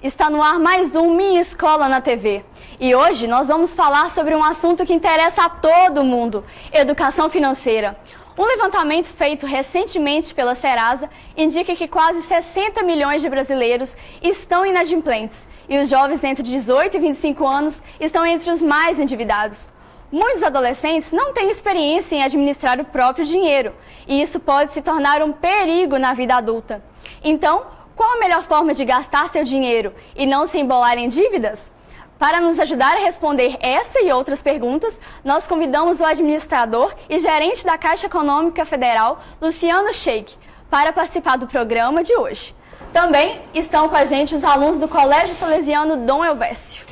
Está no ar mais um Minha Escola na TV. E hoje nós vamos falar sobre um assunto que interessa a todo mundo: educação financeira. Um levantamento feito recentemente pela Serasa indica que quase 60 milhões de brasileiros estão inadimplentes e os jovens entre 18 e 25 anos estão entre os mais endividados. Muitos adolescentes não têm experiência em administrar o próprio dinheiro e isso pode se tornar um perigo na vida adulta. Então, qual a melhor forma de gastar seu dinheiro e não se embolar em dívidas? Para nos ajudar a responder essa e outras perguntas, nós convidamos o administrador e gerente da Caixa Econômica Federal, Luciano Sheik, para participar do programa de hoje. Também estão com a gente os alunos do Colégio Salesiano Dom Elvésio.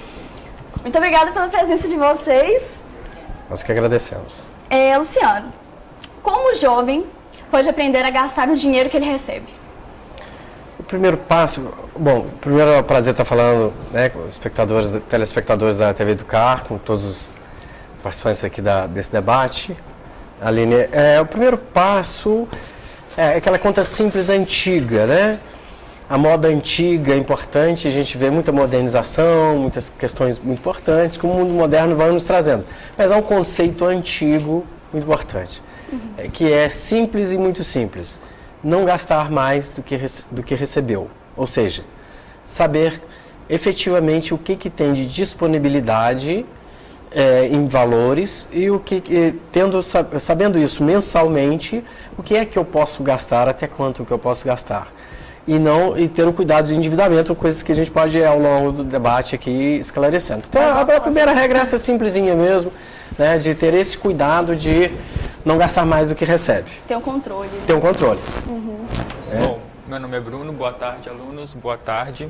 Muito obrigada pela presença de vocês. Nós que agradecemos. Luciano, como o jovem pode aprender a gastar o dinheiro que ele recebe? O primeiro passo, primeiro é um prazer estar falando, né, com os telespectadores da TV Educar, com todos os participantes aqui desse debate. Aline, o primeiro passo é aquela conta simples antiga, né? A moda antiga é importante, a gente vê muita modernização, muitas questões muito importantes que o mundo moderno vai nos trazendo. Mas há um conceito antigo muito importante, que é simples e muito simples. Não gastar mais do que recebeu. Ou seja, saber efetivamente o que tem de disponibilidade em valores e sabendo isso mensalmente, o que é que eu posso gastar, até quanto que eu posso gastar. E ter o cuidado de endividamento, coisas que a gente pode ir ao longo do debate aqui esclarecendo. Então, a primeira regra é essa simplesinha mesmo, né, de ter esse cuidado de não gastar mais do que recebe. Ter um controle. Ter um controle. Bom, meu nome é Bruno, boa tarde, alunos, boa tarde.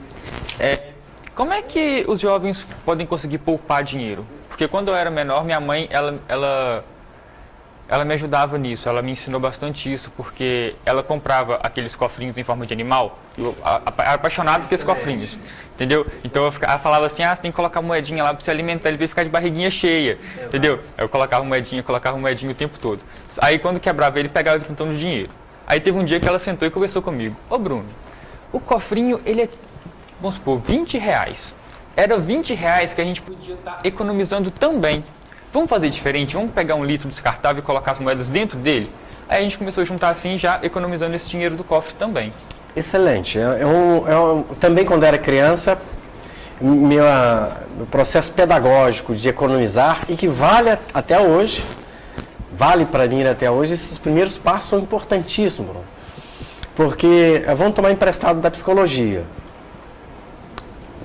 Como é que os jovens podem conseguir poupar dinheiro? Porque quando eu era menor, minha mãe, ela me ajudava nisso, ela me ensinou bastante isso, porque ela comprava aqueles cofrinhos em forma de animal, eu era apaixonado por aqueles cofrinhos, entendeu? Então ela falava assim, você tem que colocar moedinha lá para você alimentar ele, para ele ficar de barriguinha cheia, entendeu? Eu colocava moedinha o tempo todo. Aí quando quebrava ele, pegava ele contando dinheiro. Aí teve um dia que ela sentou e conversou comigo. Ô Bruno, o cofrinho, ele é, vamos supor, R$20. Era R$20 que a gente podia estar economizando também. Vamos fazer diferente? Vamos pegar um litro descartável e colocar as moedas dentro dele? Aí a gente começou a juntar assim, já economizando esse dinheiro do cofre também. Excelente. Também quando era criança, meu processo pedagógico de economizar, e que vale até hoje, vale para mim até hoje, esses primeiros passos são importantíssimos, Bruno. Porque vamos tomar emprestado da psicologia.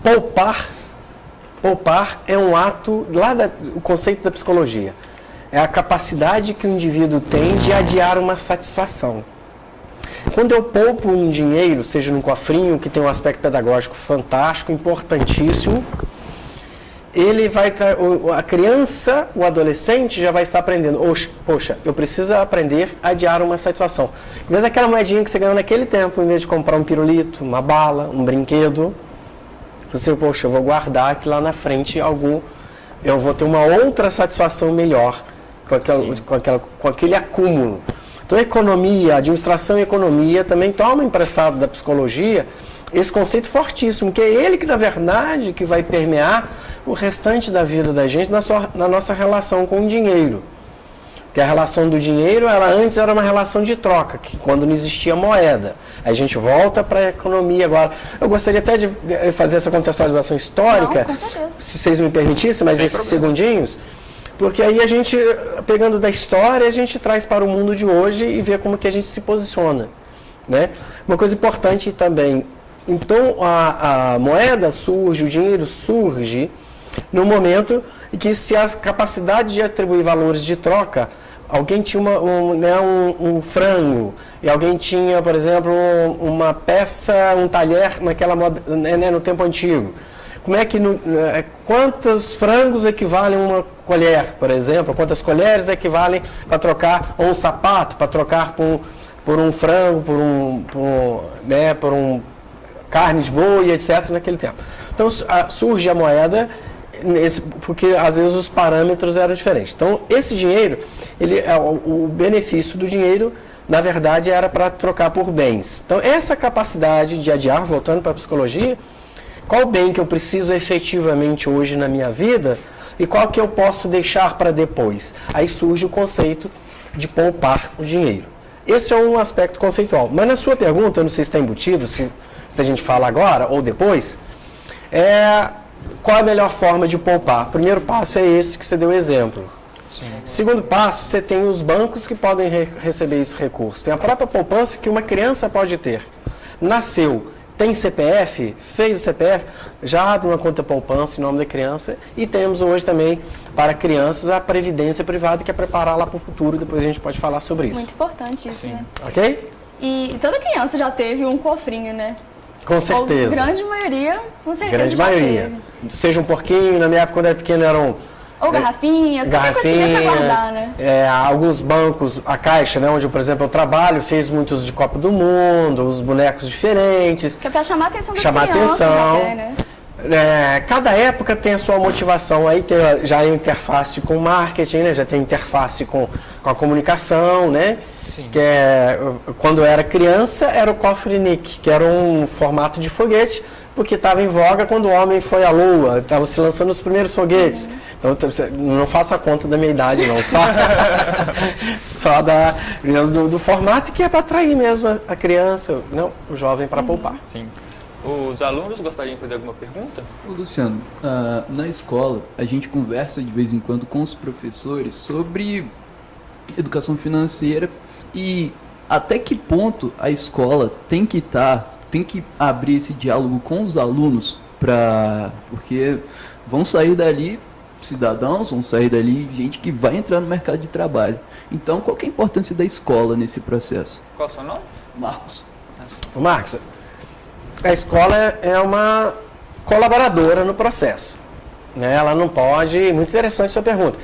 Poupar é um ato, o conceito da psicologia, é a capacidade que o indivíduo tem de adiar uma satisfação. Quando eu poupo um dinheiro, seja num cofrinho, que tem um aspecto pedagógico fantástico, importantíssimo, a criança, o adolescente já vai estar aprendendo, poxa, eu preciso aprender a adiar uma satisfação. Em vez daquela moedinha que você ganhou naquele tempo, em vez de comprar um pirulito, uma bala, um brinquedo, você, poxa, eu vou guardar que lá na frente eu vou ter uma outra satisfação melhor com aquele acúmulo. Então, administração e economia também toma emprestado da psicologia esse conceito fortíssimo, que é ele que, na verdade, que vai permear o restante da vida da gente na nossa relação com o dinheiro. Porque a relação do dinheiro, antes era uma relação de troca, que quando não existia moeda. Aí a gente volta para a economia agora. Eu gostaria até de fazer essa contextualização histórica, se vocês me permitissem, mas esses segundinhos, porque aí a gente, pegando da história, a gente traz para o mundo de hoje e vê como que a gente se posiciona, né? Uma coisa importante também, então a moeda surge, o dinheiro surge no momento em que se a capacidade de atribuir valores de troca, alguém tinha um frango e alguém tinha, por exemplo, uma peça, um talher naquela moda, né, no tempo antigo. Como é que quantos frangos equivalem a uma colher, por exemplo? Quantas colheres equivalem para trocar um sapato, para trocar por um frango, por um carne de boi, etc. naquele tempo. Então surge a moeda, porque às vezes os parâmetros eram diferentes. Então esse dinheiro, o benefício do dinheiro, na verdade, era para trocar por bens. Então essa capacidade de adiar, voltando para a psicologia, qual bem que eu preciso efetivamente hoje na minha vida e qual que eu posso deixar para depois. Aí surge o conceito de poupar o dinheiro. Esse é um aspecto conceitual. Mas na sua pergunta, eu não sei se está embutido, se a gente fala agora ou depois, qual a melhor forma de poupar? O primeiro passo é esse que você deu exemplo. Sim. Segundo passo, você tem os bancos que podem receber esse recurso. Tem a própria poupança que uma criança pode ter. Nasceu, tem CPF, fez o CPF, já abre uma conta poupança em nome da criança. E temos hoje também, para crianças, a previdência privada, que é prepará-la para o futuro. Depois a gente pode falar sobre isso. Muito importante isso, Sim. né? Ok? E toda criança já teve um cofrinho, né? Com certeza. A grande maioria, com certeza, Grande já maioria. teve. Seja um porquinho, na minha época, quando eu era pequeno, eram... Ou garrafinhas, qualquer coisa que dê pra guardar, né? Alguns bancos, a Caixa, né, onde, por exemplo, eu trabalho, fez muitos de Copa do Mundo, os bonecos diferentes. Que é pra chamar a atenção das Chamar crianças atenção. até, né? Cada época tem a sua motivação. Aí tem já a interface com o marketing, né? Já tem interface com a comunicação, né? Sim. Que quando eu era criança, era o cofre Nick, que era um formato de foguete, porque estava em voga quando o homem foi à Lua, estava se lançando os primeiros foguetes. Então, não faço a conta da minha idade, não, só do formato, que é para atrair mesmo a criança, não, o jovem, para poupar. Sim. Os alunos gostariam de fazer alguma pergunta? Ô Luciano, na escola a gente conversa de vez em quando com os professores sobre educação financeira e até que ponto a escola tem que abrir esse diálogo com os alunos, porque vão sair dali cidadãos, vão sair dali gente que vai entrar no mercado de trabalho. Então, qual que é a importância da escola nesse processo? Qual é o seu nome? Marcos. O Marcos, a escola é uma colaboradora no processo, né? Ela não pode, muito interessante a sua pergunta,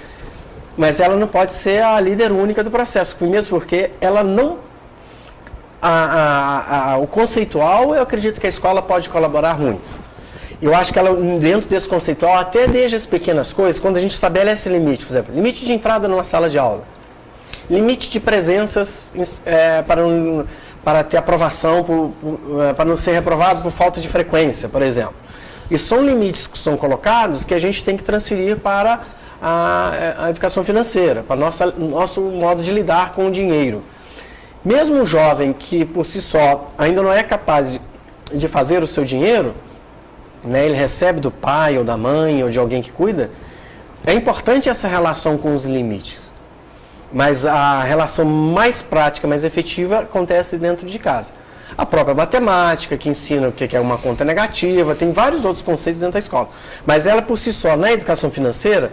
mas ela não pode ser a líder única do processo, mesmo porque ela não... o conceitual, eu acredito que a escola pode colaborar muito. Eu acho que ela, dentro desse conceitual, até desde as pequenas coisas, quando a gente estabelece limite, por exemplo, limite de entrada numa sala de aula, limite de presenças para ter aprovação, para não ser reprovado por falta de frequência, por exemplo. E são limites que são colocados que a gente tem que transferir para a educação financeira, para o nosso modo de lidar com o dinheiro. Mesmo o jovem que, por si só, ainda não é capaz de fazer o seu dinheiro, né, ele recebe do pai ou da mãe ou de alguém que cuida, é importante essa relação com os limites. Mas a relação mais prática, mais efetiva, acontece dentro de casa. A própria matemática, que ensina o que é uma conta negativa, tem vários outros conceitos dentro da escola. Mas ela, por si só, na educação financeira,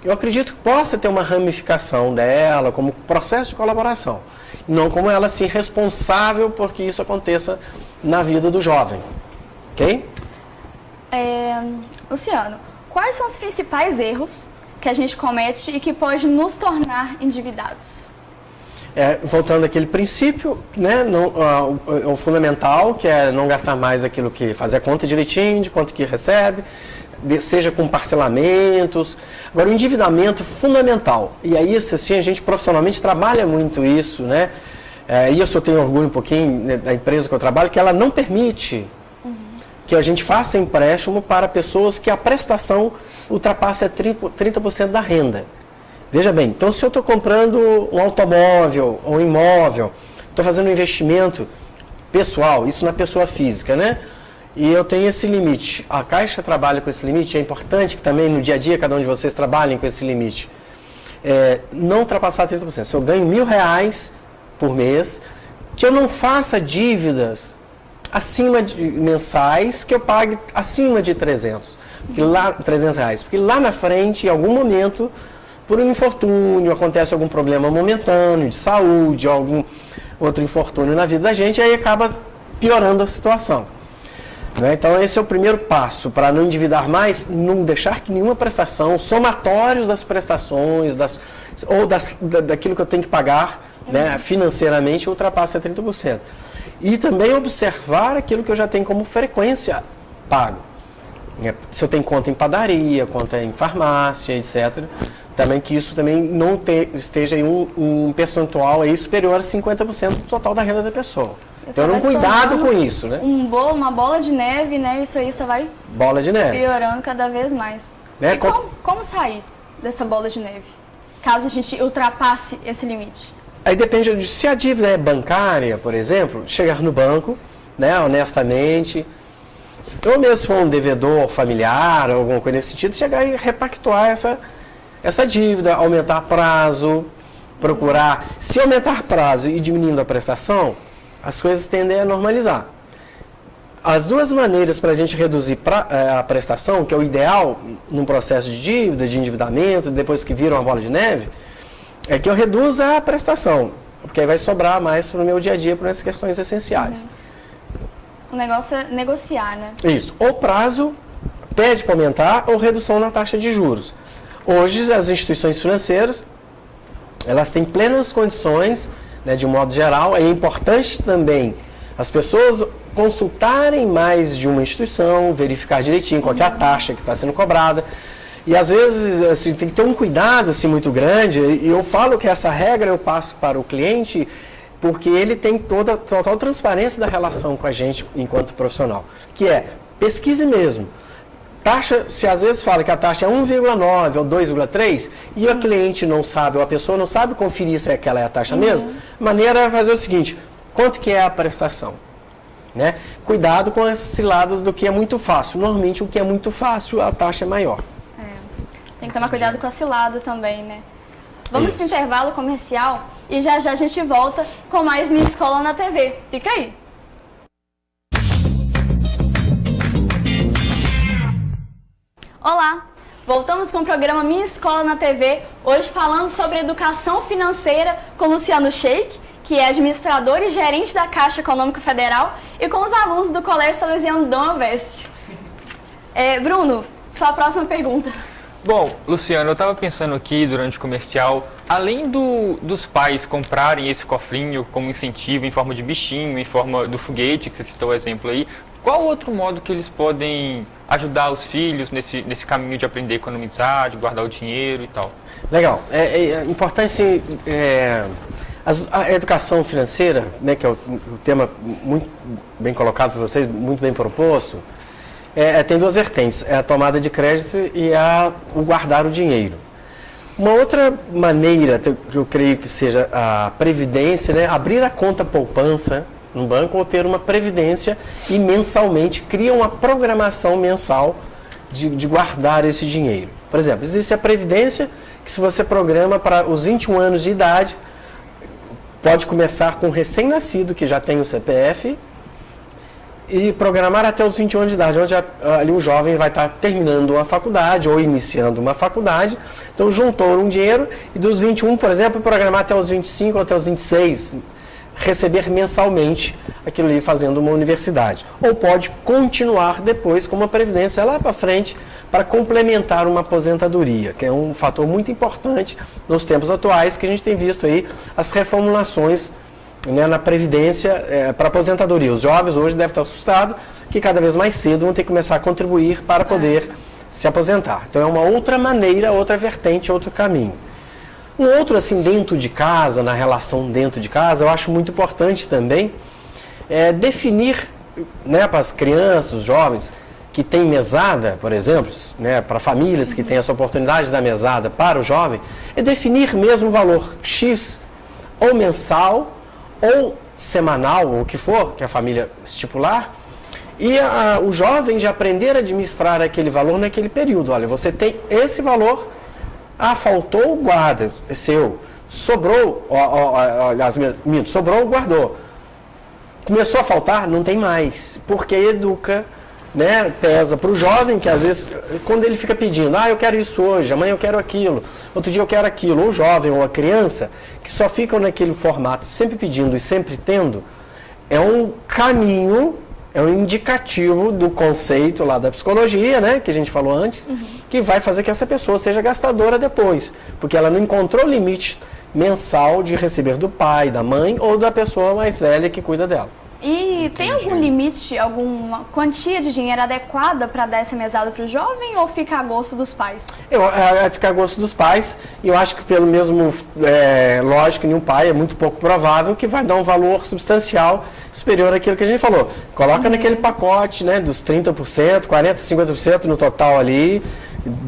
eu acredito que possa ter uma ramificação dela como processo de colaboração. Não como ela ser responsável por que isso aconteça na vida do jovem. Ok? Luciano, quais são os principais erros que a gente comete e que pode nos tornar endividados? Voltando àquele princípio, né, o fundamental, que é não gastar mais daquilo que fazer a conta direitinho, de quanto que recebe, seja com parcelamentos. Agora, o endividamento fundamental, e aí assim, a gente profissionalmente trabalha muito isso, né? E eu só tenho orgulho um pouquinho, né, da empresa que eu trabalho, que ela não permite que a gente faça empréstimo para pessoas que a prestação ultrapasse a 30% da renda. Veja bem, então se eu estou comprando um automóvel ou um imóvel, estou fazendo um investimento pessoal, isso na pessoa física, né? E eu tenho esse limite. A Caixa trabalha com esse limite, é importante que também no dia a dia cada um de vocês trabalhem com esse limite. Não ultrapassar 30%. Se eu ganho R$1.000 por mês, que eu não faça dívidas mensais que eu pague acima de 300 reais. Porque lá na frente, em algum momento, por um infortúnio, acontece algum problema momentâneo de saúde, algum outro infortúnio na vida da gente, aí acaba piorando a situação. Né? Então esse é o primeiro passo, para não endividar mais, não deixar que nenhuma prestação, somatórios das prestações, daquilo que eu tenho que pagar, né, financeiramente, ultrapasse a 30%. E também observar aquilo que eu já tenho como frequência pago. Se eu tenho conta em padaria, conta em farmácia, etc. Também que isso também não esteja em um percentual aí superior a 50% do total da renda da pessoa. Então, um cuidado com isso, né? Uma bola de neve, né? Isso aí só vai Bola de neve. piorando cada vez mais. Né? E como sair dessa bola de neve? Caso a gente ultrapasse esse limite. Aí depende de se a dívida é bancária, por exemplo, chegar no banco, né, honestamente, ou mesmo se for um devedor familiar, ou alguma coisa nesse sentido, chegar e repactuar essa dívida, aumentar prazo, procurar. Se aumentar prazo e diminuindo a prestação, as coisas tendem a normalizar. As duas maneiras para a gente reduzir a prestação, que é o ideal num processo de dívida, de endividamento, depois que vira uma bola de neve, é que eu reduza a prestação, porque aí vai sobrar mais para o meu dia a dia, para essas questões essenciais. O negócio é negociar, né? Isso. Ou prazo pede para aumentar ou redução na taxa de juros. Hoje, as instituições financeiras, elas têm plenas condições, né, de um modo geral. É importante também as pessoas consultarem mais de uma instituição, verificar direitinho qual que é a taxa que está sendo cobrada. E às vezes assim, tem que ter um cuidado assim, muito grande, e eu falo que essa regra eu passo para o cliente porque ele tem total transparência da relação com a gente enquanto profissional, que é pesquise mesmo. Taxa, se às vezes fala que a taxa é 1,9 ou 2,3 e o cliente não sabe, ou a pessoa não sabe conferir se aquela é a taxa mesmo, a maneira é fazer o seguinte: quanto que é a prestação? Né? Cuidado com as ciladas do que é muito fácil. Normalmente o que é muito fácil, a taxa é maior. Tem que tomar cuidado com a cilada também, né? Vamos para o intervalo comercial e já a gente volta com mais Minha Escola na TV. Fica aí! Olá! Voltamos com o programa Minha Escola na TV, hoje falando sobre educação financeira com Luciano Sheik, que é administrador e gerente da Caixa Econômica Federal, e com os alunos do Colégio Salesiano Dom Oveste. Bruno, sua próxima pergunta. Bom, Luciano, eu estava pensando aqui durante o comercial, além dos pais comprarem esse cofrinho como incentivo em forma de bichinho, em forma do foguete, que você citou o exemplo aí, qual outro modo que eles podem ajudar os filhos nesse caminho de aprender a economizar, de guardar o dinheiro e tal? Legal. É importante, sim, a educação financeira, né, que é o tema muito bem colocado por vocês, muito bem proposto, tem duas vertentes, é a tomada de crédito e o guardar o dinheiro. Uma outra maneira que eu creio que seja a previdência, né, abrir a conta poupança no banco ou ter uma previdência e mensalmente cria uma programação mensal de guardar esse dinheiro. Por exemplo, existe a previdência que se você programa para os 21 anos de idade, pode começar com um recém-nascido que já tem o CPF e programar até os 21 anos de idade, onde ali o jovem vai estar terminando uma faculdade ou iniciando uma faculdade. Então, juntou um dinheiro e dos 21, por exemplo, programar até os 25 ou até os 26, receber mensalmente aquilo ali fazendo uma universidade. Ou pode continuar depois com uma previdência lá para frente para complementar uma aposentadoria, que é um fator muito importante nos tempos atuais, que a gente tem visto aí as reformulações, né, na previdência para aposentadoria. Os jovens hoje devem estar assustados que cada vez mais cedo vão ter que começar a contribuir para poder se aposentar. Então é uma outra maneira, outra vertente, outro caminho. Um outro, assim, dentro de casa, na relação dentro de casa, eu acho muito importante também definir, né, para as crianças, os jovens que têm mesada, por exemplo, né, para famílias que têm essa oportunidade da mesada para o jovem, definir mesmo um valor X, ou mensal, ou semanal, ou o que for, que a família estipular, e o jovem de aprender a administrar aquele valor naquele período. Olha, você tem esse valor, faltou, guarda, é seu. Sobrou, aliás, sobrou, guardou. Começou a faltar, não tem mais, porque educa, né, pesa para o jovem, que às vezes, quando ele fica pedindo, eu quero isso hoje, amanhã eu quero aquilo, outro dia eu quero aquilo, ou o jovem ou a criança, que só ficam naquele formato, sempre pedindo e sempre tendo, é um caminho, é um indicativo do conceito lá da psicologia, né, que a gente falou antes, que vai fazer que essa pessoa seja gastadora depois, porque ela não encontrou limite mensal de receber do pai, da mãe ou da pessoa mais velha que cuida dela. E tem algum limite, alguma quantia de dinheiro adequada para dar essa mesada para o jovem ou fica a gosto dos pais? Fica a gosto dos pais, e eu acho que pelo mesmo lógico, nenhum pai, é muito pouco provável que vai dar um valor substancial superior àquilo que a gente falou. Coloca naquele pacote, né, dos 30%, 40%, 50% no total ali,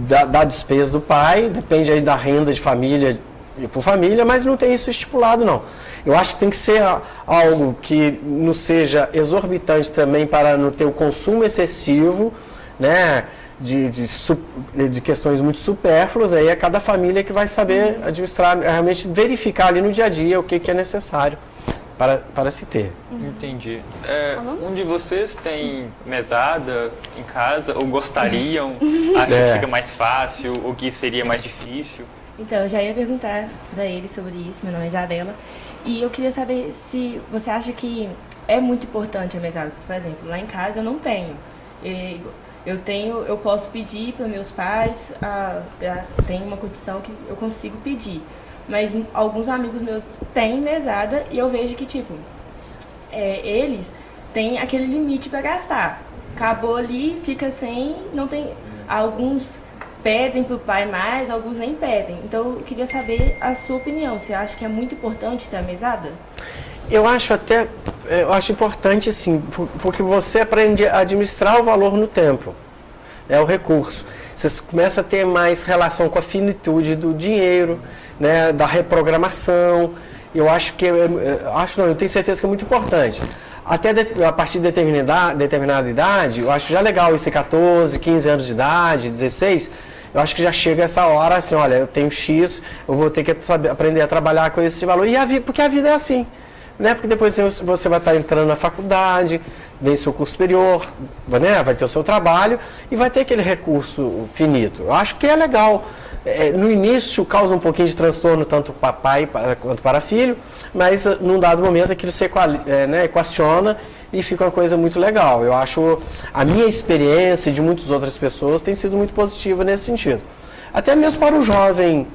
da despesa do pai, depende aí da renda de família e por família, mas não tem isso estipulado não. Eu acho que tem que ser algo que não seja exorbitante também para não ter o consumo excessivo, né, de questões muito supérfluas. Aí é cada família que vai saber administrar, realmente verificar ali no dia a dia o que é necessário para se ter. Entendi. Um de vocês tem mesada em casa ou gostariam? Acha que fica mais fácil ou que seria mais difícil? Então, eu já ia perguntar para ele sobre isso. Meu nome é Isabela. E eu queria saber se você acha que é muito importante a mesada. Porque, por exemplo, lá em casa eu não tenho. Eu posso pedir para meus pais, tem uma condição que eu consigo pedir. Mas alguns amigos meus têm mesada e eu vejo que, tipo, eles têm aquele limite para gastar. Acabou ali, fica sem, não tem... Alguns pedem para o pai mais, alguns nem pedem. Então, eu queria saber a sua opinião. Você acha que é muito importante ter a mesada? Eu acho importante sim, porque você aprende a administrar o valor no tempo, o recurso. Você começa a ter mais relação com a finitude do dinheiro, né, da reprogramação. Eu acho que, eu tenho certeza que é muito importante. Até a partir de determinada idade, eu acho já legal esse 14, 15 anos de idade, 16, eu acho que já chega essa hora assim, olha, eu tenho X, eu vou ter que aprender a trabalhar com esse valor. Porque a vida é assim, né? Porque depois você vai estar entrando na faculdade, vem seu curso superior, né? Vai ter o seu trabalho e vai ter aquele recurso finito. Eu acho que é legal. No início causa um pouquinho de transtorno, tanto para pai quanto para filho, mas num dado momento aquilo se equaciona e fica uma coisa muito legal. Eu acho, a minha experiência e de muitas outras pessoas tem sido muito positiva nesse sentido. Até mesmo para o jovem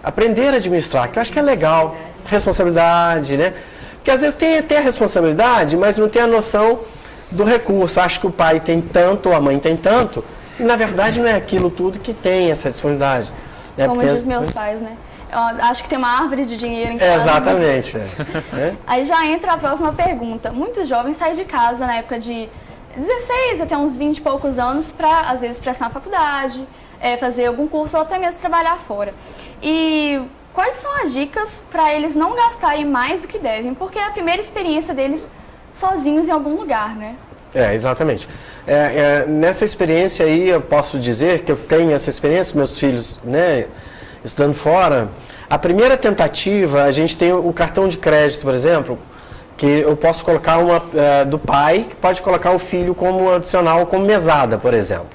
aprender a administrar, que eu acho que é legal, responsabilidade, né? Porque às vezes tem até a responsabilidade, mas não tem a noção do recurso. Acho que o pai tem tanto, ou a mãe tem tanto, e na verdade não é aquilo tudo que tem essa disponibilidade. Como diz meus pais, né? Eu acho que tem uma árvore de dinheiro em casa. Exatamente. Aí já entra a próxima pergunta. Muitos jovens saem de casa na época de 16 até uns 20 e poucos anos para, às vezes, prestar na faculdade, fazer algum curso ou até mesmo trabalhar fora. E quais são as dicas para eles não gastarem mais do que devem? Porque é a primeira experiência deles sozinhos em algum lugar, né? Exatamente. Nessa experiência aí, eu posso dizer que eu tenho essa experiência, meus filhos, né, estudando fora. A primeira tentativa, a gente tem o cartão de crédito, por exemplo, que eu posso colocar do pai, que pode colocar o filho como adicional, como mesada, por exemplo.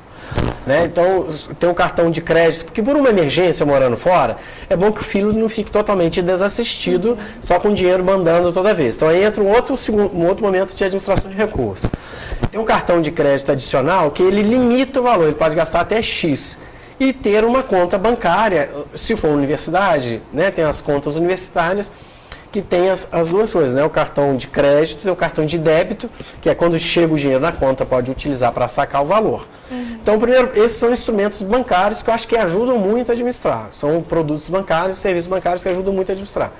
Né? Então, tem um cartão de crédito, porque por uma emergência morando fora, é bom que o filho não fique totalmente desassistido, só com dinheiro mandando toda vez. Então, aí entra um outro momento de administração de recursos. Tem um cartão de crédito adicional que ele limita o valor, ele pode gastar até X. E ter uma conta bancária, se for universidade, né? Tem as contas universitárias que tem as duas coisas, né? O cartão de crédito e o cartão de débito, que é quando chega o dinheiro na conta, pode utilizar para sacar o valor. Então, primeiro, esses são instrumentos bancários que eu acho que ajudam muito a administrar. São produtos bancários e serviços bancários que ajudam muito a administrar.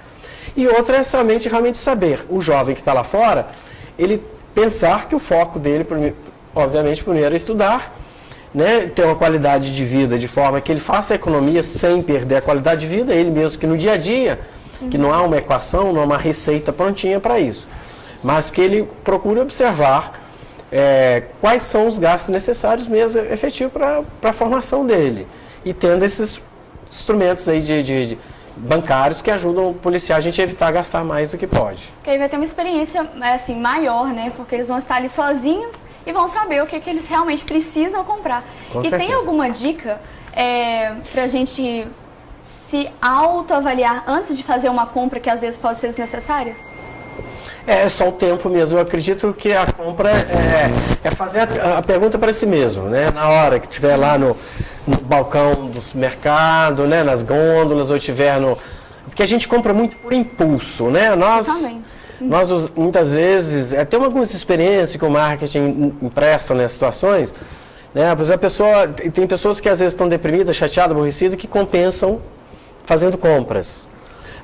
E outra é somente realmente saber, o jovem que está lá fora, ele pensar que o foco dele, obviamente, primeiro é estudar, né, ter uma qualidade de vida de forma que ele faça a economia sem perder a qualidade de vida, ele mesmo que no dia a dia, que não há uma equação, não há uma receita prontinha para isso, mas que ele procure observar quais são os gastos necessários mesmo, efetivos para a formação dele, e tendo esses instrumentos aí de bancários que ajudam o policial a gente a evitar gastar mais do que pode. Que aí vai ter uma experiência assim, maior, né? Porque eles vão estar ali sozinhos e vão saber o que eles realmente precisam comprar. Com e certeza. tem alguma dica para a gente se autoavaliar antes de fazer uma compra que às vezes pode ser desnecessária? É só o tempo mesmo. Eu acredito que a compra é fazer a pergunta para si mesmo, né? Na hora que estiver lá no balcão do mercado, né? Nas gôndolas, ou estiver no... Porque a gente compra muito por impulso, né? Nós, muitas vezes, tem algumas experiências que o marketing empresta nessas situações, né? Pois tem pessoas que às vezes estão deprimidas, chateadas, aborrecidas, que compensam fazendo compras.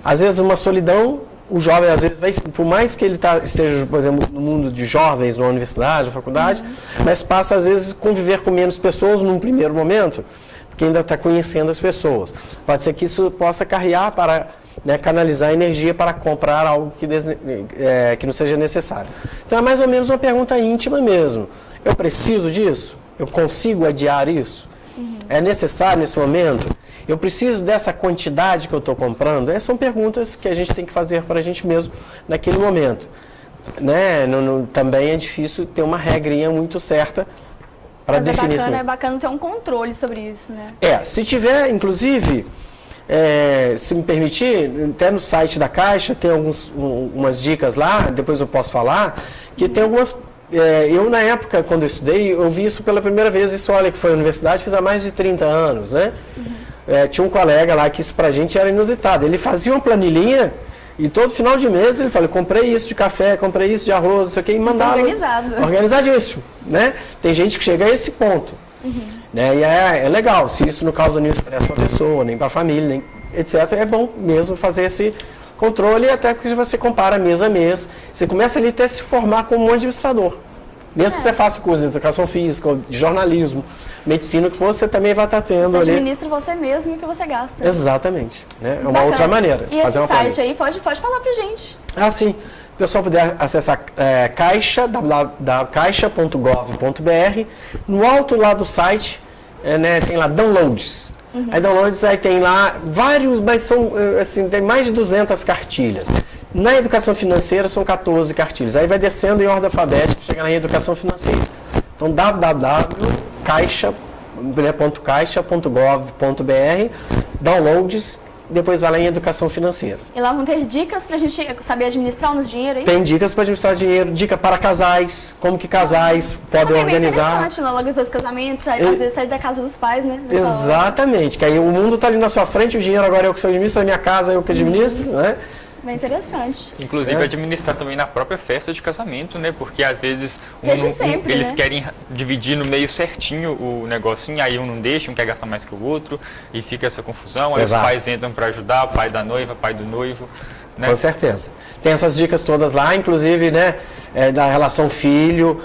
Às vezes uma solidão, o jovem às vezes, por mais que ele esteja, por exemplo, no mundo de jovens, na universidade, na faculdade, mas passa às vezes conviver com menos pessoas num primeiro momento, porque ainda está conhecendo as pessoas. Pode ser que isso possa carrear para, né, canalizar energia para comprar algo que não seja necessário. Então é mais ou menos uma pergunta íntima mesmo. Eu preciso disso? Eu consigo adiar isso? É necessário nesse momento? Eu preciso dessa quantidade que eu estou comprando? Essas são perguntas que a gente tem que fazer para a gente mesmo naquele momento. Né? Também é difícil ter uma regrinha muito certa para definir isso. É bacana ter um controle sobre isso, né? Se tiver, inclusive, se me permitir, até no site da Caixa tem umas dicas lá, depois eu posso falar, que tem algumas... eu, na época, quando eu estudei, eu vi isso pela primeira vez, isso, olha, que foi na universidade, fiz há mais de 30 anos, né? Tinha um colega lá que isso pra gente era inusitado. Ele fazia uma planilhinha e todo final de mês ele falava, comprei isso de café, comprei isso de arroz, isso aqui, e mandava. Organizado. Organizadíssimo, né? Tem gente que chega a esse ponto. Né? E é legal, se isso não causa nenhum estresse para a pessoa, nem para a família, nem, etc. É bom mesmo fazer esse controle, até porque você compara mês a mês, você começa ali até se formar como um administrador. Mesmo que você faça curso de educação física, de jornalismo, medicina, o que for, você também vai estar tendo você ali. Você administra você mesmo o que você gasta. Exatamente. Né? É uma outra maneira. E esse site aí, pode falar pra gente. Sim. Se o pessoal puder acessar Caixa, caixa.gov.br. No alto lá do site, né, tem lá downloads. Aí downloads, aí tem lá vários, mas são, assim, tem mais de 200 cartilhas. Na educação financeira são 14 cartilhas. Aí vai descendo em ordem alfabética, chega na educação financeira. Então, www.caixa.gov.br, downloads, depois vai lá em educação financeira. E lá vão ter dicas pra gente saber administrar o nosso dinheiro, é isso? Tem dicas para administrar dinheiro, dica para casais, como que casais podem organizar. É interessante, logo depois do casamento, às vezes sair da casa dos pais, né? Exatamente, que aí o mundo está ali na sua frente, o dinheiro agora é eu que administro, a minha casa é eu que administro, né? Bem interessante. Inclusive administrar também na própria festa de casamento, né? Porque às vezes eles querem dividir no meio certinho o negocinho, aí um não deixa, um quer gastar mais que o outro, e fica essa confusão. Aí os pais entram para ajudar, pai da noiva, pai do noivo. Né? Com certeza. Tem essas dicas todas lá, inclusive, né, da relação filho.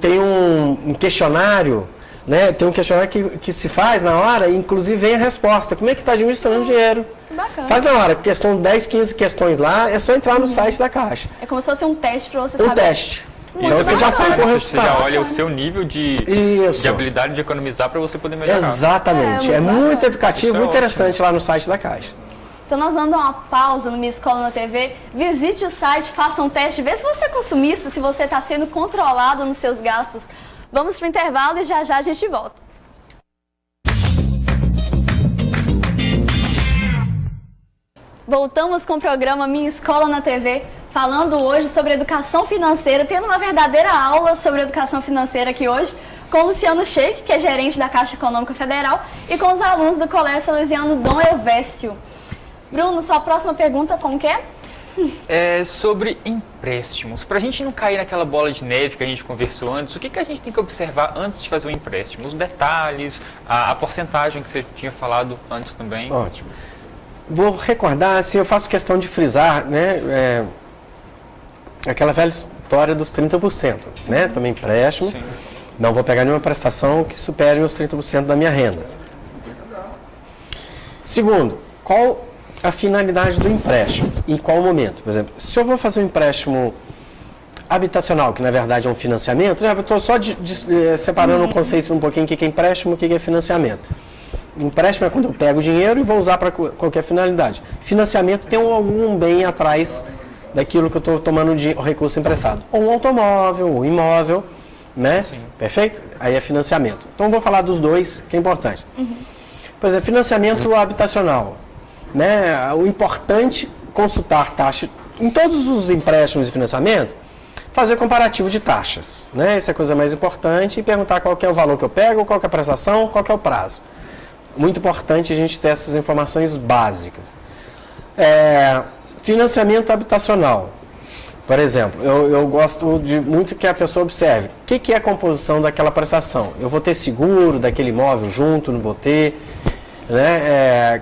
Tem um questionário, né? Tem um questionário que se faz na hora, e inclusive vem a resposta. Como é que está administrando o dinheiro? Bacana. Faz na hora, porque são 10, 15 questões lá, é só entrar no site da Caixa. É como se fosse um teste para você saber. Um teste. Então você já sai com o resultado. Você já olha o seu nível de habilidade de economizar para você poder melhorar. Exatamente. É muito educativo, muito interessante lá no site da Caixa. Então nós vamos dar uma pausa no Minha Escola na TV, visite o site, faça um teste, vê se você é consumista, se você está sendo controlado nos seus gastos. Vamos para o intervalo e já a gente volta. Voltamos com o programa Minha Escola na TV, falando hoje sobre educação financeira, tendo uma verdadeira aula sobre educação financeira aqui hoje, com o Luciano Sheik, que é gerente da Caixa Econômica Federal, e com os alunos do Colégio Salesiano Dom Elvésio. Bruno, sua próxima pergunta, como que é? É sobre empréstimos. Para a gente não cair naquela bola de neve que a gente conversou antes, o que a gente tem que observar antes de fazer um empréstimo? Os detalhes, a porcentagem que você tinha falado antes também. Ótimo. Vou recordar, assim, eu faço questão de frisar, né, aquela velha história dos 30%, né, também empréstimo, sim. Não vou pegar nenhuma prestação que supere os 30% da minha renda. Segundo, qual a finalidade do empréstimo? Em qual momento? Por exemplo, se eu vou fazer um empréstimo habitacional, que na verdade é um financiamento, né, eu estou só separando o conceito um pouquinho, o que é empréstimo, o que é financiamento. Empréstimo é quando eu pego o dinheiro e vou usar para qualquer finalidade. Financiamento tem algum bem atrás daquilo que eu estou tomando de recurso emprestado. Ou um automóvel, ou um imóvel, né? Sim. Perfeito? Aí é financiamento. Então, eu vou falar dos dois, que é importante. Por exemplo, financiamento habitacional. Né? O importante é consultar taxa. Em todos os empréstimos e financiamento, fazer comparativo de taxas. Né? Essa é a coisa mais importante. E perguntar qual que é o valor que eu pego, qual que é a prestação, qual que é o prazo. Muito importante a gente ter essas informações básicas. Financiamento habitacional. Por exemplo, eu gosto de muito que a pessoa observe o que é a composição daquela prestação. Eu vou ter seguro daquele imóvel junto, não vou ter, né?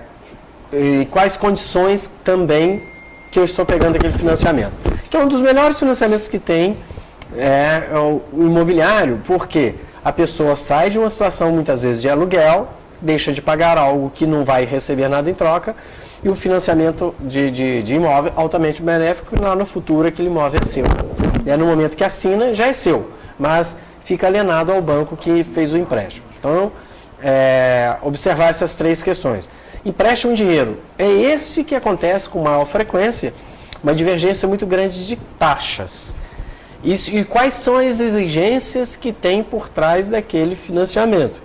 E quais condições também que eu estou pegando aquele financiamento. Que é um dos melhores financiamentos que tem o imobiliário, porque a pessoa sai de uma situação muitas vezes de aluguel, deixa de pagar algo que não vai receber nada em troca, e o financiamento de imóvel altamente benéfico, lá no futuro aquele imóvel é seu. No momento que assina, já é seu, mas fica alienado ao banco que fez o empréstimo. Então, observar essas 3 questões. Empréstimo de dinheiro, é esse que acontece com maior frequência, uma divergência muito grande de taxas. E quais são as exigências que tem por trás daquele financiamento?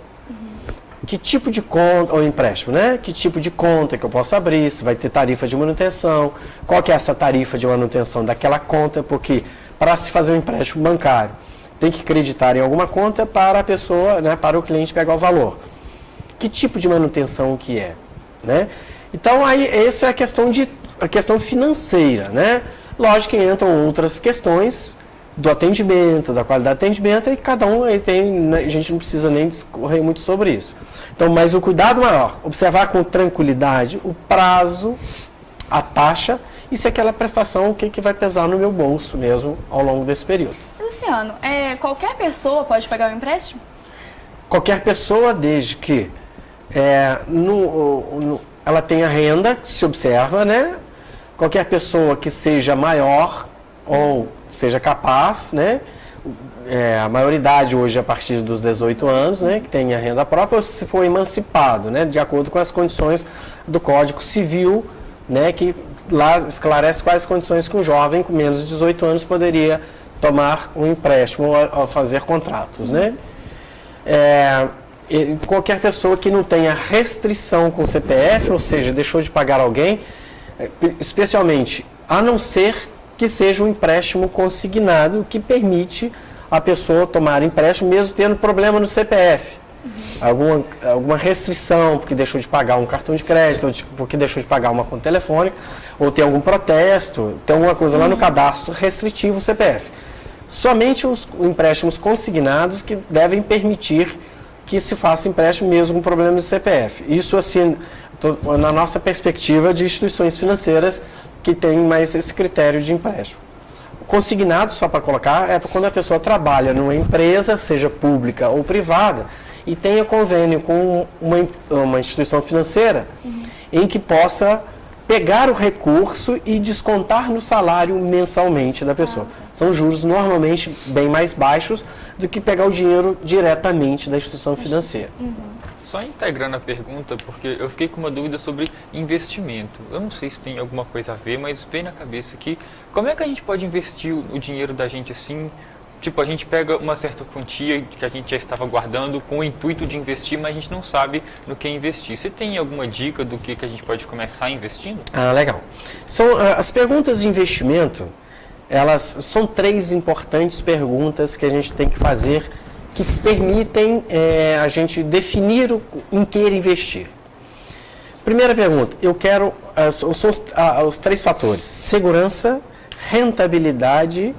Que tipo de conta, ou empréstimo, né? Que tipo de conta que eu posso abrir, se vai ter tarifa de manutenção, qual que é essa tarifa de manutenção daquela conta, porque para se fazer um empréstimo bancário, tem que acreditar em alguma conta para a pessoa, né, para o cliente pegar o valor. Que tipo de manutenção que é, né? Então, aí, essa é a questão financeira, né? Lógico que entram outras questões do atendimento, da qualidade do atendimento, e cada um aí tem, a gente não precisa nem discorrer muito sobre isso. Então, mas o cuidado maior, observar com tranquilidade o prazo, a taxa, e se aquela prestação, o que vai pesar no meu bolso mesmo ao longo desse período. Luciano, qualquer pessoa pode pegar o empréstimo? Qualquer pessoa, desde que ela tenha renda, se observa, né? Qualquer pessoa que seja maior ou seja capaz, né? A maioridade hoje a partir dos 18 anos, né? Que tenha renda própria, ou se for emancipado, né? De acordo com as condições do Código Civil, né? Que lá esclarece quais condições que um jovem com menos de 18 anos poderia tomar um empréstimo ou fazer contratos, né? Qualquer pessoa que não tenha restrição com o CPF, ou seja, deixou de pagar alguém, especialmente, a não ser que seja um empréstimo consignado, que permite a pessoa tomar empréstimo mesmo tendo problema no CPF. Alguma restrição, porque deixou de pagar um cartão de crédito, ou porque deixou de pagar uma conta telefônica, ou tem algum protesto, tem alguma coisa lá no cadastro restritivo CPF. Somente os empréstimos consignados que devem permitir que se faça empréstimo mesmo com problema de CPF. Isso, assim, na nossa perspectiva de instituições financeiras que têm mais esse critério de empréstimo. Consignado, só para colocar, é quando a pessoa trabalha numa empresa, seja pública ou privada, e tenha convênio com uma instituição financeira em que possa pegar o recurso e descontar no salário mensalmente da pessoa. São juros normalmente bem mais baixos do que pegar o dinheiro diretamente da instituição financeira. Só integrando a pergunta, porque eu fiquei com uma dúvida sobre investimento. Eu não sei se tem alguma coisa a ver, mas veio na cabeça aqui, como é que a gente pode investir o dinheiro da gente assim? Tipo, a gente pega uma certa quantia que a gente já estava guardando com o intuito de investir, mas a gente não sabe no que investir. Você tem alguma dica do que a gente pode começar investindo? Legal. As perguntas de investimento, elas são 3 importantes perguntas que a gente tem que fazer que permitem a gente definir em que investir. Primeira pergunta, eu quero os 3 fatores: segurança, rentabilidade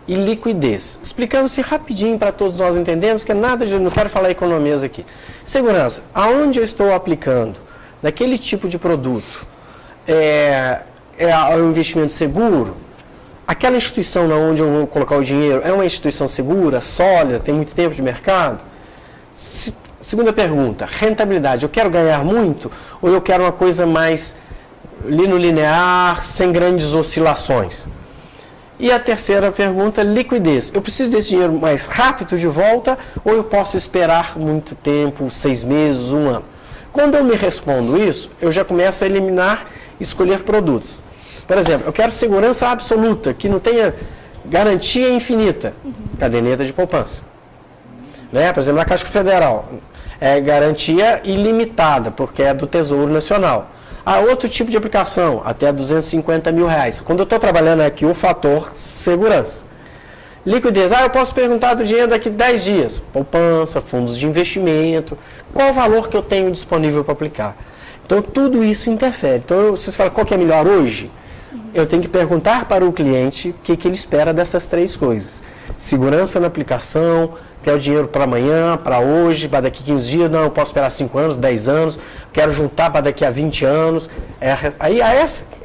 e liquidez. Explicando-se rapidinho para todos nós entendermos, que não quero falar economias aqui. Segurança, aonde eu estou aplicando naquele tipo de produto é um investimento seguro? Aquela instituição onde eu vou colocar o dinheiro é uma instituição segura, sólida, tem muito tempo de mercado? Segunda pergunta, rentabilidade. Eu quero ganhar muito ou eu quero uma coisa mais linear, sem grandes oscilações? E a terceira pergunta, liquidez. Eu preciso desse dinheiro mais rápido de volta ou eu posso esperar muito tempo, 6 meses, 1 ano? Quando eu me respondo isso, eu já começo a escolher produtos. Por exemplo, eu quero segurança absoluta, que não tenha garantia infinita. Caderneta de poupança. Né? Por exemplo, na Caixa Federal, é garantia ilimitada, porque é do Tesouro Nacional. Há outro tipo de aplicação, até R$250 mil. Quando eu estou trabalhando aqui, o fator segurança. Liquidez, eu posso perguntar do dinheiro daqui a 10 dias. Poupança, fundos de investimento, qual o valor que eu tenho disponível para aplicar? Então, tudo isso interfere. Então, se você fala qual que é melhor hoje, eu tenho que perguntar para o cliente o que ele espera dessas 3 coisas. Segurança na aplicação, quer o dinheiro para amanhã, para hoje, para daqui 15 dias, não, eu posso esperar 5 anos, 10 anos, quero juntar para daqui a 20 anos.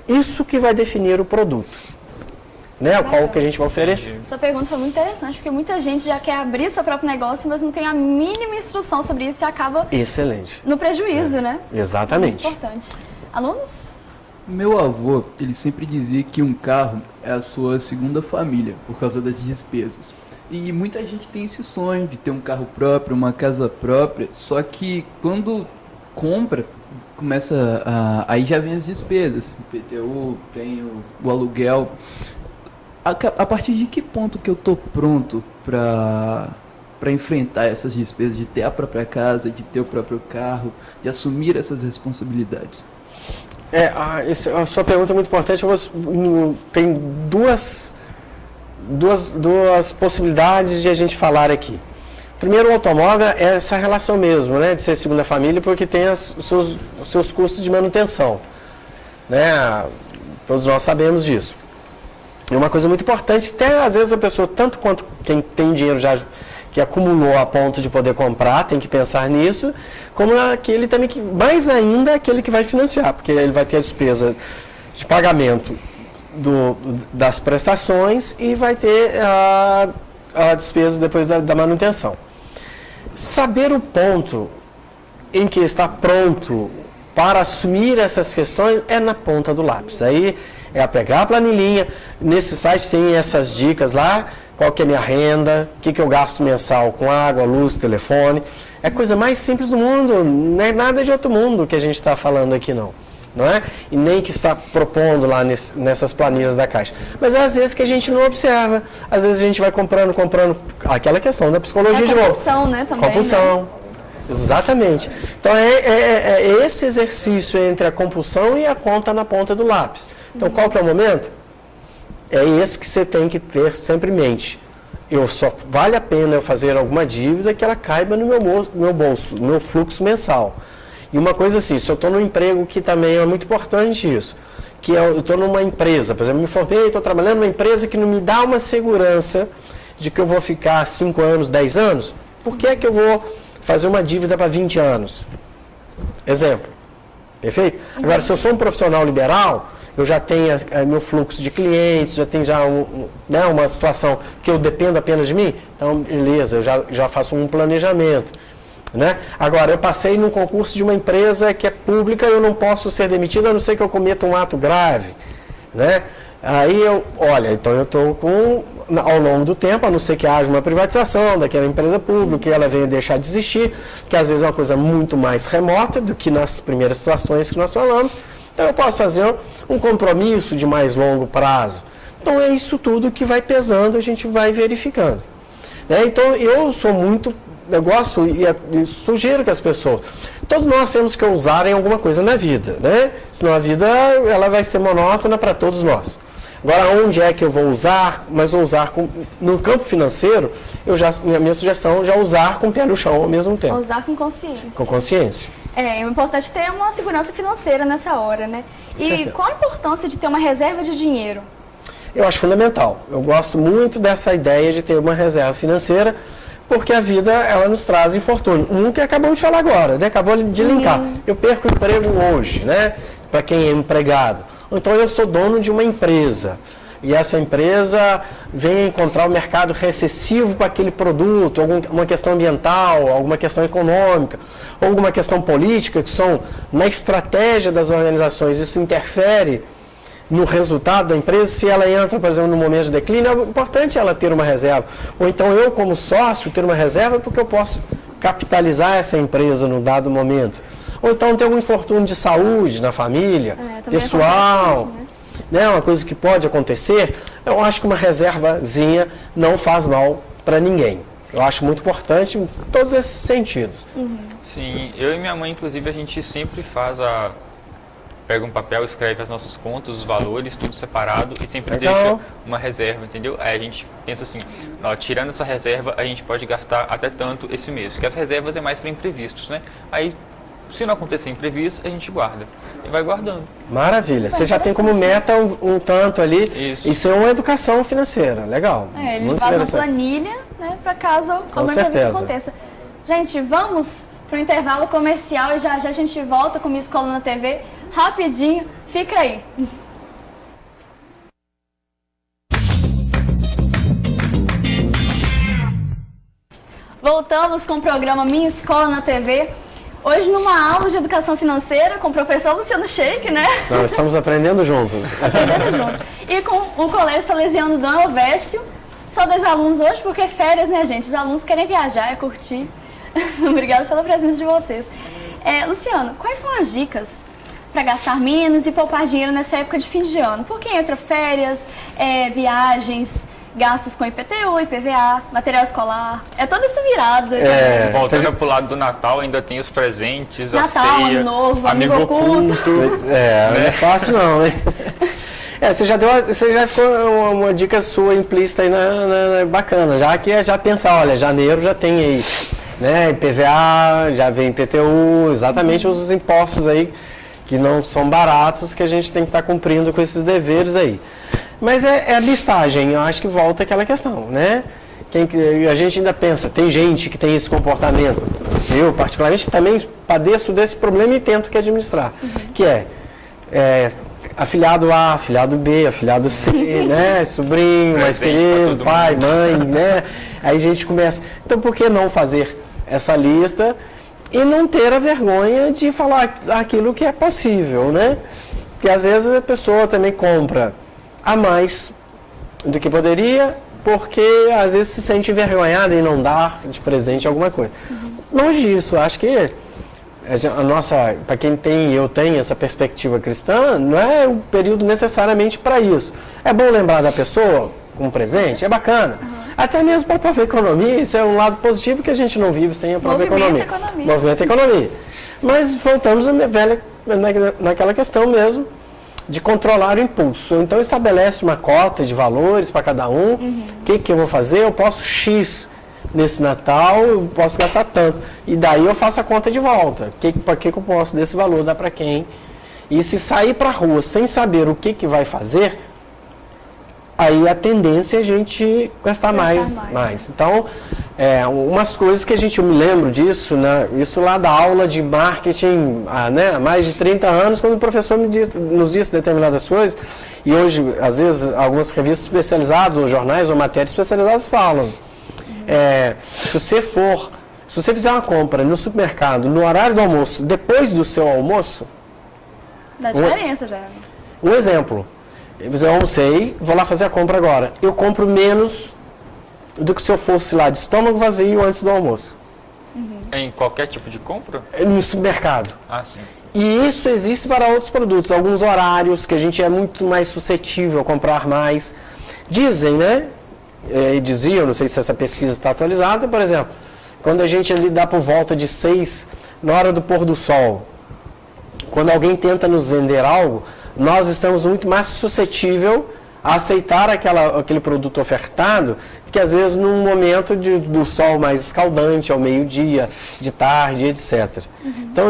Isso que vai definir o produto, né? Qual que a gente vai oferecer. Essa pergunta foi muito interessante, porque muita gente já quer abrir seu próprio negócio, mas não tem a mínima instrução sobre isso e acaba Excelente. no prejuízo, né? Exatamente. Muito importante. Alunos? Meu avô, ele sempre dizia que um carro é a sua segunda família, por causa das despesas. E muita gente tem esse sonho de ter um carro próprio, uma casa própria, só que quando compra, aí já vem as despesas, IPTU, tem o aluguel. A partir de que ponto que eu tô pronto para enfrentar essas despesas, de ter a própria casa, de ter o próprio carro, de assumir essas responsabilidades? A sua pergunta é muito importante. Tem duas possibilidades de a gente falar aqui. Primeiro, o automóvel é essa relação mesmo, né, de ser segunda família, porque tem os seus custos de manutenção, né? Todos nós sabemos disso. É uma coisa muito importante, até às vezes a pessoa, tanto quanto quem tem dinheiro já que acumulou a ponto de poder comprar, tem que pensar nisso, como aquele também que, mais ainda, aquele que vai financiar, porque ele vai ter a despesa de pagamento das prestações e vai ter a despesa depois da manutenção. Saber o ponto em que está pronto para assumir essas questões é na ponta do lápis. Aí é pegar a planilhinha, nesse site tem essas dicas lá, qual que é a minha renda, o que eu gasto mensal com água, luz, telefone. É a coisa mais simples do mundo, não é nada de outro mundo que a gente está falando aqui não é? E nem que está propondo lá nessas planilhas da Caixa. Mas às vezes que a gente não observa, às vezes a gente vai comprando, aquela questão da psicologia de novo. Compulsão, né, também, compulsão. Né? Exatamente. Então é esse exercício entre a compulsão e a conta na ponta do lápis. Então qual que é o momento? É esse que você tem que ter sempre em mente. Vale a pena eu fazer alguma dívida que ela caiba no meu bolso, no meu fluxo mensal. E uma coisa assim, se eu estou num emprego que também é muito importante isso, que eu estou numa empresa, por exemplo, me formei, estou trabalhando numa empresa que não me dá uma segurança de que eu vou ficar 5 anos, 10 anos, por que é que eu vou fazer uma dívida para 20 anos? Exemplo. Perfeito? Agora, se eu sou um profissional liberal, eu já tenho meu fluxo de clientes, já tenho uma situação que eu dependo apenas de mim, então beleza, eu já faço um planejamento. Né? Agora, eu passei num concurso de uma empresa que é pública, eu não posso ser demitido, a não ser que eu cometa um ato grave. Né? Aí então eu estou ao longo do tempo, a não ser que haja uma privatização daquela empresa pública, que ela venha deixar de existir, que às vezes é uma coisa muito mais remota do que nas primeiras situações que nós falamos. Então eu posso fazer um compromisso de mais longo prazo. Então é isso tudo que vai pesando, a gente vai verificando. Né? Então eu gosto e sugiro que as pessoas, todos nós temos que ousar em alguma coisa na vida, né? Senão a vida ela vai ser monótona para todos nós. Agora, onde é que eu vou usar? Mas vou usar no campo financeiro, minha sugestão é já usar com o pé no chão ao mesmo tempo. Usar com consciência. Com consciência. É importante ter uma segurança financeira nessa hora, né? E qual a importância de ter uma reserva de dinheiro? Eu acho fundamental. Eu gosto muito dessa ideia de ter uma reserva financeira, porque a vida, ela nos traz infortúnio. Que acabamos de falar agora, né? Acabou de linkar. Eu perco o emprego hoje, né? Para quem é empregado. Então, eu sou dono de uma empresa. E essa empresa vem encontrar o mercado recessivo para aquele produto, alguma questão ambiental, alguma questão econômica, ou alguma questão política, que são na estratégia das organizações. Isso interfere no resultado da empresa, se ela entra, por exemplo, no momento de declínio, é importante ela ter uma reserva. Ou então eu, como sócio, ter uma reserva porque eu posso capitalizar essa empresa num dado momento. Ou então ter algum infortúnio de saúde na família, pessoal, né? Uma coisa que pode acontecer. Eu acho que uma reservazinha não faz mal para ninguém. Eu acho muito importante em todos esses sentidos. Sim, eu e minha mãe, inclusive, a gente sempre pega um papel, escreve as nossas contas, os valores, tudo separado e sempre deixa uma reserva, entendeu? Aí a gente pensa assim, tirando essa reserva, a gente pode gastar até tanto esse mês, porque as reservas é mais para imprevistos, né? Aí Se não acontecer imprevisto, a gente guarda. E vai guardando. Maravilha. Você já tem como meta um tanto ali. Isso é uma educação financeira. Legal. Ele Muito faz uma interessante. planilha, né, para caso alguma imprevisto certeza. aconteça. Gente, vamos pro intervalo comercial e já a gente volta com Minha Escola na TV. Rapidinho, fica aí. Voltamos com o programa Minha Escola na TV. Hoje numa aula de educação financeira com o professor Luciano Sheik, né? Não, estamos aprendendo juntos. Aprendendo juntos. E com o Colégio Salesiano Dom Elvésio. Só 2 alunos hoje, porque férias, né, gente? Os alunos querem viajar, curtir. Obrigada pela presença de vocês. Luciano, quais são as dicas para gastar menos e poupar dinheiro nessa época de fim de ano? Porque entra férias, viagens, gastos com IPTU, IPVA, material escolar, toda essa virada. Voltando pro lado do Natal, ainda tem os presentes, Natal, a ceia, Ano Novo, amigo oculto. Não é fácil não, hein? Você já ficou uma dica sua implícita aí bacana, já que já pensar, olha, janeiro já tem aí, né, IPVA, já vem IPTU, exatamente os impostos aí que não são baratos, que a gente tem que estar cumprindo com esses deveres aí. Mas é a listagem, eu acho que volta àquela questão, né? A gente ainda pensa, tem gente que tem esse comportamento. Eu, particularmente, também padeço desse problema e tento que administrar. Que é afilhado A, afilhado B, afilhado C, né? Sobrinho, mais querido, pai, mãe, né? Aí a gente começa... Então, por que não fazer essa lista e não ter a vergonha de falar aquilo que é possível, né? Porque às vezes a pessoa também compra a mais do que poderia, porque às vezes se sente envergonhada em não dar de presente alguma coisa. Longe disso, acho que a nossa, para quem eu tenho essa perspectiva cristã, não é o período necessariamente para isso. É bom lembrar da pessoa com um presente, é bacana. Até mesmo para a própria economia, isso é um lado positivo que a gente não vive sem a própria economia. Movimenta a economia. Mas voltamos naquela questão mesmo, de controlar o impulso. Então estabelece uma cota de valores para cada um. O que eu vou fazer? Eu posso X nesse Natal, eu posso gastar tanto. E daí eu faço a conta de volta. Para que eu posso desse valor dar para quem? E se sair para a rua sem saber o que vai fazer, aí a tendência é a gente gastar mais. Então, umas coisas que eu me lembro disso, né, isso lá da aula de marketing há mais de 30 anos, quando o professor nos disse determinadas coisas, e hoje, às vezes, algumas revistas especializadas, ou jornais, ou matérias especializadas falam, se você fizer uma compra no supermercado, no horário do almoço, depois do seu almoço... Dá diferença já. Um exemplo, eu almocei, vou lá fazer a compra agora. Eu compro menos do que se eu fosse lá de estômago vazio antes do almoço. Em qualquer tipo de compra? No supermercado. Ah, sim. E isso existe para outros produtos. Alguns horários que a gente é muito mais suscetível a comprar mais. Dizem, né? Diziam, não sei se essa pesquisa está atualizada, por exemplo, quando a gente ali dá por volta de 6, na hora do pôr do sol, quando alguém tenta nos vender algo, nós estamos muito mais suscetível a aceitar aquele produto ofertado, que às vezes num momento do sol mais escaldante, ao meio-dia, de tarde, etc. Então,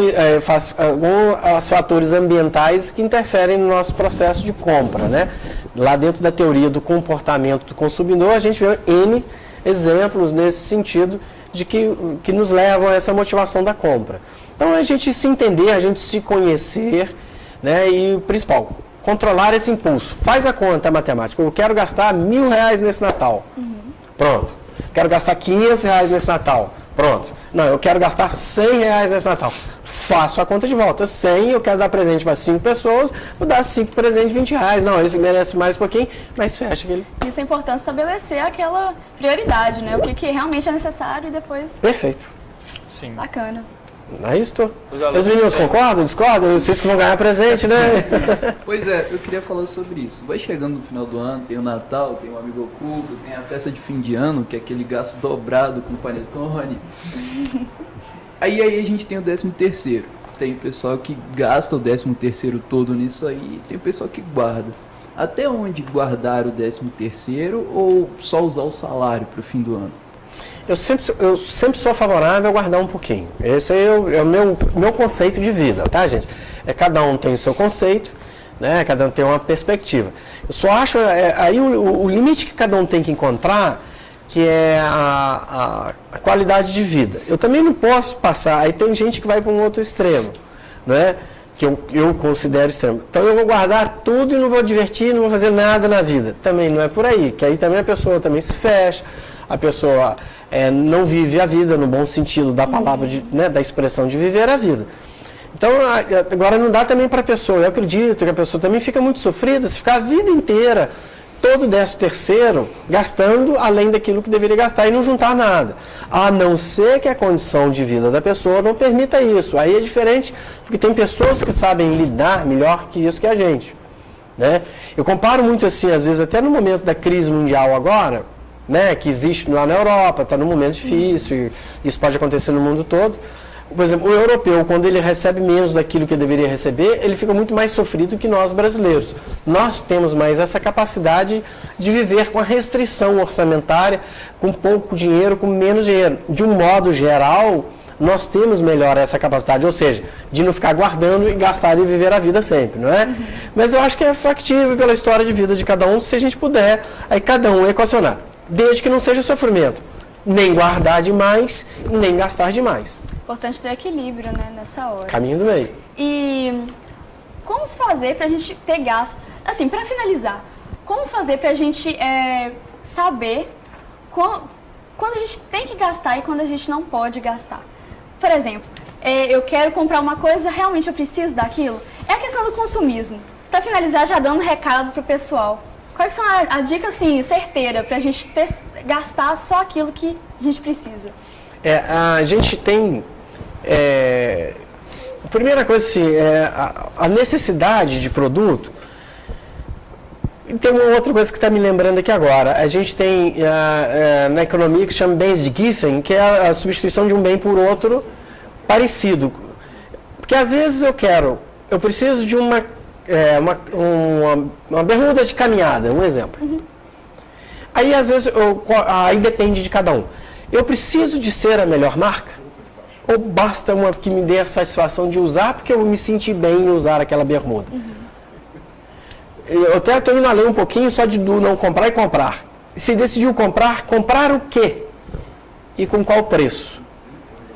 os fatores ambientais que interferem no nosso processo de compra, né? Lá dentro da teoria do comportamento do consumidor, a gente vê N exemplos nesse sentido de que nos levam a essa motivação da compra. Então, a gente se entender, a gente se conhecer, né? E o principal, controlar esse impulso. Faz a conta matemática. Eu quero gastar R$1.000 nesse Natal. Pronto. Quero gastar R$500 nesse Natal. Pronto. Não, eu quero gastar R$100 nesse Natal. Faço a conta de volta. 100, eu quero dar presente para 5 pessoas, vou dar 5 presentes de R$20. Não, esse merece mais um pouquinho, mas fecha aquele. Isso é importante estabelecer aquela prioridade, né? O que realmente é necessário e depois... Perfeito. Sim. Bacana. É isso. Os meninos concordam, discordam? Vocês que vão ganhar presente, né? Pois é, eu queria falar sobre isso. Vai chegando no final do ano, tem o Natal, tem o amigo oculto, tem a festa de fim de ano, que é aquele gasto dobrado com panetone. Aí a gente tem o 13º. Tem o pessoal que gasta o 13º todo nisso aí, tem o pessoal que guarda. Até onde guardar o 13º ou só usar o salário para o fim do ano? Eu sempre sou favorável a guardar um pouquinho. Esse é o meu conceito de vida, tá, gente? Cada um tem o seu conceito, né? Cada um tem uma perspectiva. Eu só acho, aí o limite que cada um tem que encontrar, que é a qualidade de vida. Eu também não posso passar, aí tem gente que vai para um outro extremo, né? Que eu considero extremo. Então eu vou guardar tudo e não vou divertir, não vou fazer nada na vida. Também não é por aí, que aí também a pessoa também se fecha, a pessoa não vive a vida no bom sentido da palavra, né, da expressão de viver a vida. Então, agora não dá também para a pessoa, eu acredito que a pessoa também fica muito sofrida se ficar a vida inteira, todo 13º, gastando além daquilo que deveria gastar e não juntar nada. A não ser que a condição de vida da pessoa não permita isso. Aí é diferente, porque tem pessoas que sabem lidar melhor que isso que a gente, né? Eu comparo muito assim, às vezes até no momento da crise mundial agora, né, que existe lá na Europa, está num momento difícil, e isso pode acontecer no mundo todo. Por exemplo, o europeu, quando ele recebe menos daquilo que deveria receber, ele fica muito mais sofrido que nós brasileiros. Nós temos mais essa capacidade de viver com a restrição orçamentária, com pouco dinheiro, com menos dinheiro. De um modo geral, nós temos melhor essa capacidade, ou seja, de não ficar guardando e gastar e viver a vida sempre, não é? Mas eu acho que é factível pela história de vida de cada um, se a gente puder, aí cada um equacionar, desde que não seja sofrimento. Nem guardar demais, nem gastar demais. Importante ter equilíbrio, né, nessa hora. Caminho do meio. E como fazer pra gente ter gasto? Assim, pra finalizar, como fazer pra gente saber quando a gente tem que gastar e quando a gente não pode gastar? Por exemplo, eu quero comprar uma coisa, realmente eu preciso daquilo? É a questão do consumismo. Pra finalizar, já dando um recado pro pessoal. Quais são a dica, assim, certeira pra gente gastar só aquilo que a gente precisa? A gente tem... a primeira coisa, assim, a necessidade de produto. E tem uma outra coisa que está me lembrando aqui agora. A gente tem na economia que chama bens de Giffen, que é a substituição de um bem por outro parecido. Porque às vezes eu preciso de uma bermuda de caminhada, um exemplo. Aí às vezes, aí depende de cada um. Eu preciso de ser a melhor marca? Ou basta uma que me dê a satisfação de usar porque eu me senti bem em usar aquela bermuda? Eu até estou indo além um pouquinho só de não comprar e comprar. Se decidiu comprar o quê? E com qual preço?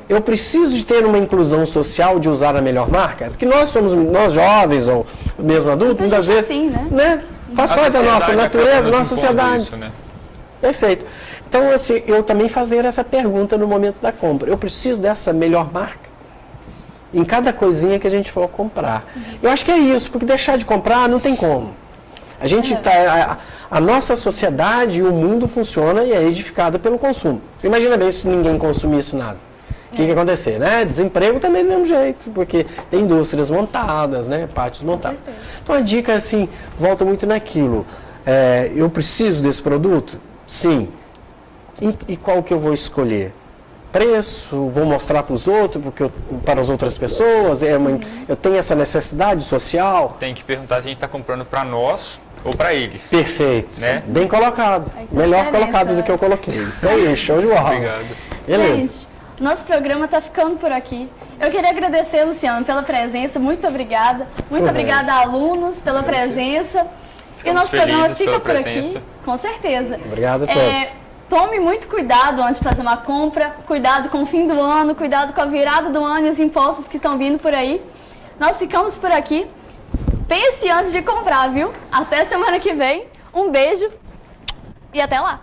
Eu preciso de ter uma inclusão social de usar a melhor marca? Porque nós jovens ou mesmo adultos, muitas vezes, assim, né? Faz parte da nossa natureza, nossa sociedade. Isso, né? Perfeito. Então, assim, eu também fazer essa pergunta no momento da compra. Eu preciso dessa melhor marca? Em cada coisinha que a gente for comprar. Eu acho que é isso, porque deixar de comprar não tem como. A nossa sociedade e o mundo funciona e é edificada pelo consumo. Você imagina bem se ninguém consumisse nada. O que ia acontecer, né? Desemprego também do mesmo jeito, porque tem indústrias montadas, né? Pátios montados. Então a dica, assim, volta muito naquilo. Eu preciso desse produto? Sim. E qual que eu vou escolher? Preço? Vou mostrar para os outros, para as outras pessoas? Eu tenho essa necessidade social? Tem que perguntar se a gente está comprando para nós ou para eles. Perfeito. Né? Bem colocado. Melhor colocado do que eu coloquei. Isso aí, show de bola. Obrigado. Beleza. Gente, nosso programa está ficando por aqui. Eu queria agradecer, Luciano, pela presença. Muito obrigada. Muito obrigada, alunos, pela presença. E o nosso programa fica por aqui. Com certeza. Obrigado a todos. Tome muito cuidado antes de fazer uma compra. Cuidado com o fim do ano. Cuidado com a virada do ano e os impostos que estão vindo por aí. Nós ficamos por aqui. Pense antes de comprar, viu? Até semana que vem. Um beijo e até lá.